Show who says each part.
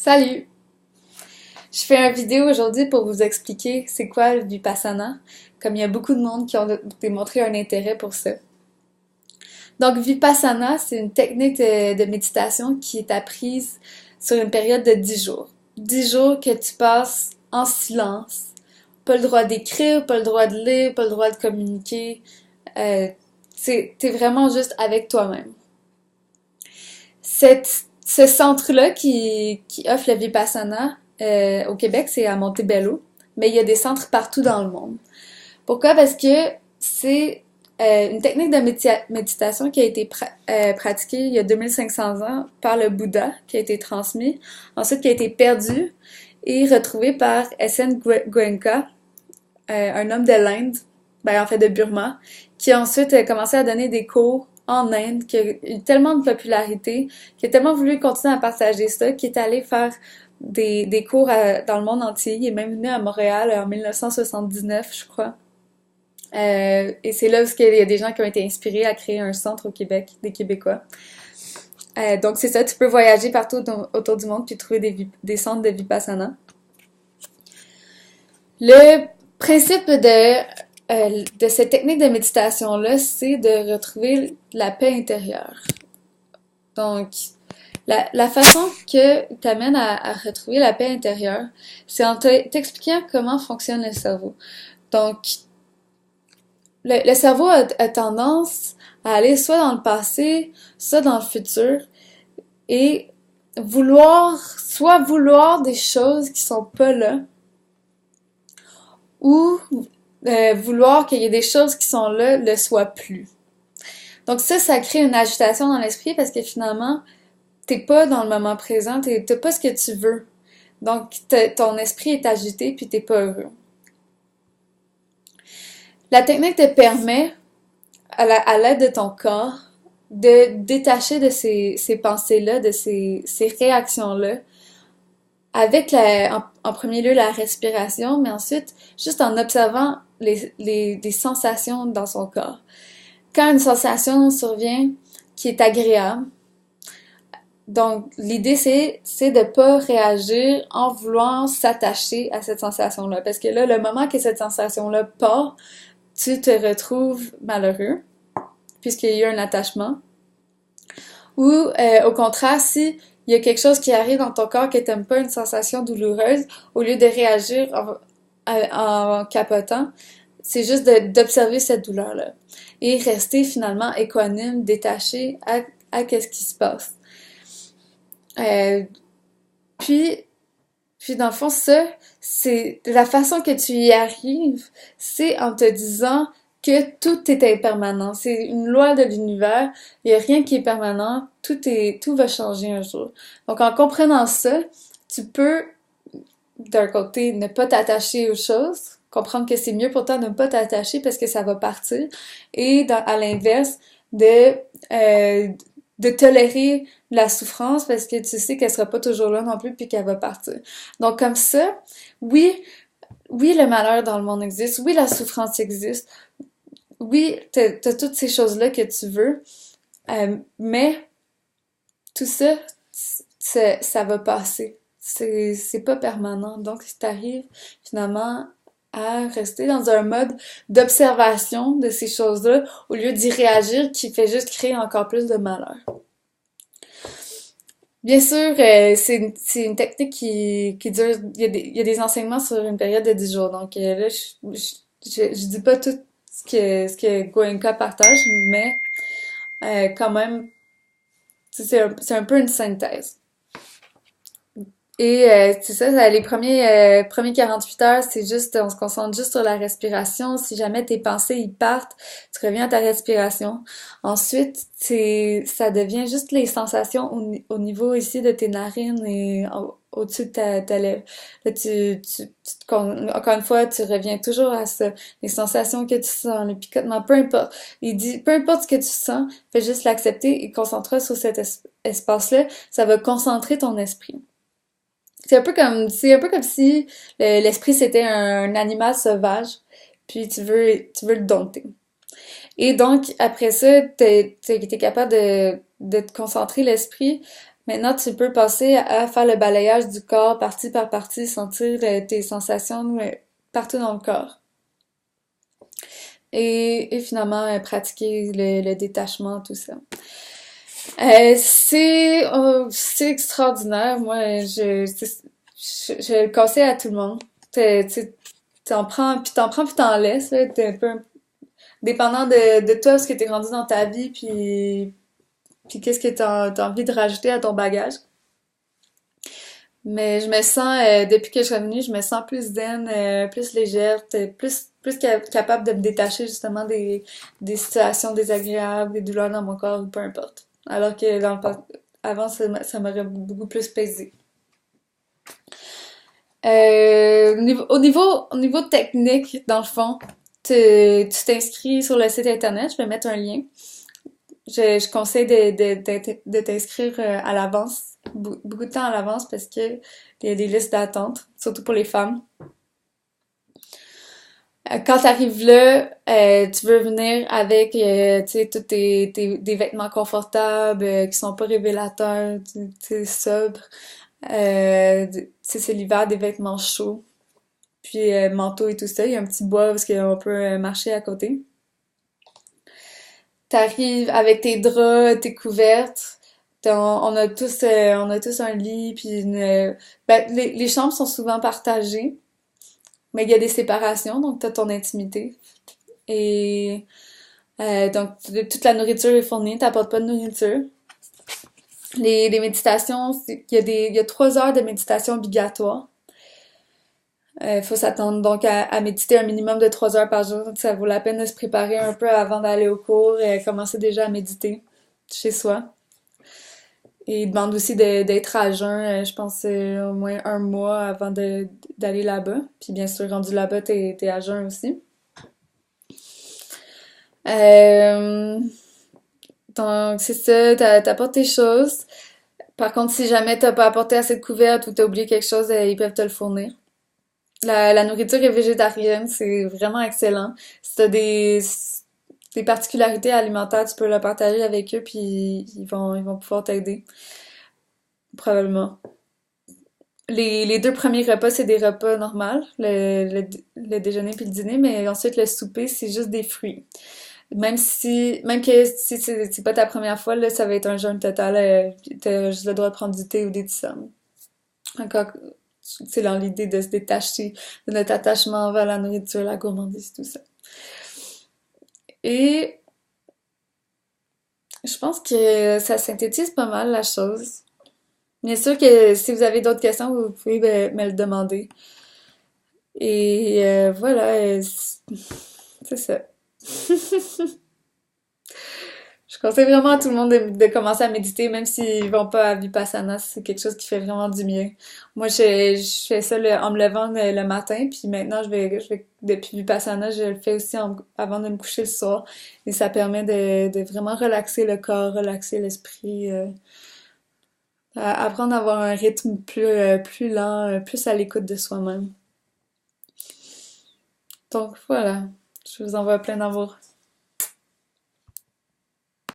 Speaker 1: Salut! Je fais une vidéo aujourd'hui pour vous expliquer c'est quoi le Vipassana, comme il y a beaucoup de monde qui ont démontré un intérêt pour ça. Donc, Vipassana, c'est une technique de méditation qui est apprise sur une période de 10 jours. 10 jours que tu passes en silence. Pas le droit d'écrire, pas le droit de lire, pas le droit de communiquer. T'es vraiment juste avec toi-même. Ce centre-là qui offre le Vipassana au Québec, c'est à Montebello, mais il y a des centres partout dans le monde. Pourquoi? Parce que c'est une technique de méditation qui a été pratiquée il y a 2500 ans par le Bouddha, qui a été transmis, ensuite qui a été perdu et retrouvé par S.N. Goenka, un homme de l'Inde, en fait de Burma, qui a ensuite commencé à donner des cours en Inde, qui a eu tellement de popularité, qui a tellement voulu continuer à partager ça, qui est allé faire des cours dans le monde entier. Il est même venu à Montréal en 1979, je crois. Et c'est là où il y a des gens qui ont été inspirés à créer un centre au Québec, des Québécois. Donc c'est ça, tu peux voyager partout autour du monde puis trouver des centres de Vipassana. Le principe de cette technique de méditation-là, c'est de retrouver la paix intérieure. Donc, la façon que t'amène à retrouver la paix intérieure, c'est en t'expliquant comment fonctionne le cerveau. Donc, le cerveau a tendance à aller soit dans le passé, soit dans le futur, et soit vouloir des choses qui sont pas là, ou vouloir qu'il y ait des choses qui sont là le soient plus. Donc ça crée une agitation dans l'esprit parce que finalement, t'es pas dans le moment présent, t'as pas ce que tu veux. Donc ton esprit est agité puis t'es pas heureux. La technique te permet, à l'aide de ton corps, de détacher de ces pensées-là, de ces réactions-là, avec en premier lieu la respiration, mais ensuite juste en observant les sensations dans son corps. Quand une sensation survient qui est agréable, donc l'idée c'est de pas réagir en voulant s'attacher à cette sensation-là, parce que là, le moment que cette sensation-là part, tu te retrouves malheureux, puisqu'il y a eu un attachement. Ou au contraire, si il y a quelque chose qui arrive dans ton corps que t'aimes pas, une sensation douloureuse, au lieu de réagir en capotant, c'est juste d'observer cette douleur-là. Et rester finalement économe, détaché à qu'est-ce qui se passe. Puis dans le fond, ça, c'est la façon que tu y arrives, c'est en te disant que tout est impermanent. C'est une loi de l'univers. Il n'y a rien qui est permanent. Tout va changer un jour. Donc, en comprenant ça, tu peux, d'un côté, ne pas t'attacher aux choses, comprendre que c'est mieux pour toi de ne pas t'attacher parce que ça va partir. Et à l'inverse, de tolérer la souffrance parce que tu sais qu'elle sera pas toujours là non plus puis qu'elle va partir. Donc comme ça, oui, le malheur dans le monde existe, oui, la souffrance existe, oui, t'as toutes ces choses-là que tu veux, mais tout ça, ça va passer. C'est pas permanent. Donc si t'arrives finalement à rester dans un mode d'observation de ces choses-là au lieu d'y réagir qui fait juste créer encore plus de malheur. Bien sûr, c'est une technique qui dure, il y a des enseignements sur une période de 10 jours. Donc là, je dis pas tout ce que Goenka partage, mais quand même, c'est un peu une synthèse. Et c'est ça, les premiers 48 heures, c'est juste, on se concentre juste sur la respiration. Si jamais tes pensées y partent, tu reviens à ta respiration. Ensuite, ça devient juste les sensations au niveau ici de tes narines et au-dessus de ta lèvre. Là, encore une fois, tu reviens toujours à ça. Les sensations que tu sens, les picotements, peu importe. Il dit, peu importe ce que tu sens, fais juste l'accepter et concentre-toi sur cet espace-là. Ça va concentrer ton esprit. C'est un peu comme si l'esprit c'était un animal sauvage, puis tu veux le dompter. Et donc, après ça, t'es capable de te concentrer l'esprit Maintenant, tu peux passer à faire le balayage du corps partie par partie, sentir tes sensations partout dans le corps. Et finalement, pratiquer le détachement, tout ça. C'est extraordinaire. Moi, je le conseille à tout le monde. Puis t'en laisses, là. T'es un peu dépendant de toi, ce que t'es rendu dans ta vie, puis qu'est-ce que t'as envie de rajouter à ton bagage. Mais je me sens, depuis que je suis revenue, je me sens plus zen, plus légère, capable de me détacher justement des situations désagréables, des douleurs dans mon corps, ou peu importe. Alors que avant, ça m'aurait beaucoup plus pesé. Au niveau technique, dans le fond, tu t'inscris sur le site internet, je vais mettre un lien. Je conseille de t'inscrire à l'avance, beaucoup de temps à l'avance parce que il y a des listes d'attente, surtout pour les femmes. Quand t'arrives là, tu veux venir avec, tu sais, des vêtements confortables, qui sont pas révélateurs, tu sais, sobres. Tu sais, c'est l'hiver, des vêtements chauds. Puis manteau et tout ça. Il y a un petit bois parce qu'on peut marcher à côté. T'arrives avec tes draps, tes couvertes. On a tous un lit, puis les chambres sont souvent partagées, mais il y a des séparations, donc t'as ton intimité. Et donc toute la nourriture est fournie, t'apportes pas de nourriture. Les méditations, il y a 3 heures de méditation obligatoire. Faut s'attendre donc à méditer un minimum de 3 heures par jour. Donc ça vaut la peine de se préparer un peu avant d'aller au cours et commencer déjà à méditer chez soi. Et il demande aussi d'être à jeun, je pense au moins un mois avant d'aller là-bas. Puis bien sûr, rendu là-bas, t'es à jeun aussi. Euh, donc c'est ça, t'apportes tes choses. Par contre, si jamais t'as pas apporté assez de couvertes ou t'as oublié quelque chose, ils peuvent te le fournir. La nourriture est végétarienne, c'est vraiment excellent. Si t'as des particularités alimentaires, tu peux le partager avec eux, puis ils vont pouvoir t'aider, probablement. Les 2 premiers repas, c'est des repas normaux, le déjeuner puis le dîner, mais ensuite le souper, c'est juste des fruits. Même que si c'est pas ta première fois, là, ça va être un jeûne total, t'as juste le droit de prendre du thé ou des tissanes. Encore, c'est dans l'idée de se détacher de notre attachement envers la nourriture, la gourmandise, tout ça. Et je pense que ça synthétise pas mal la chose. Bien sûr que si vous avez d'autres questions, vous pouvez me le demander. Et voilà, c'est ça. Je conseille vraiment à tout le monde de commencer à méditer, même s'ils vont pas à Vipassana, c'est quelque chose qui fait vraiment du bien. Moi, je fais ça en me levant le matin, puis maintenant, depuis Vipassana, je le fais aussi avant de me coucher le soir. Et ça permet de vraiment relaxer le corps, relaxer l'esprit, apprendre à avoir un rythme plus lent, plus à l'écoute de soi-même. Donc voilà, je vous envoie plein d'amour.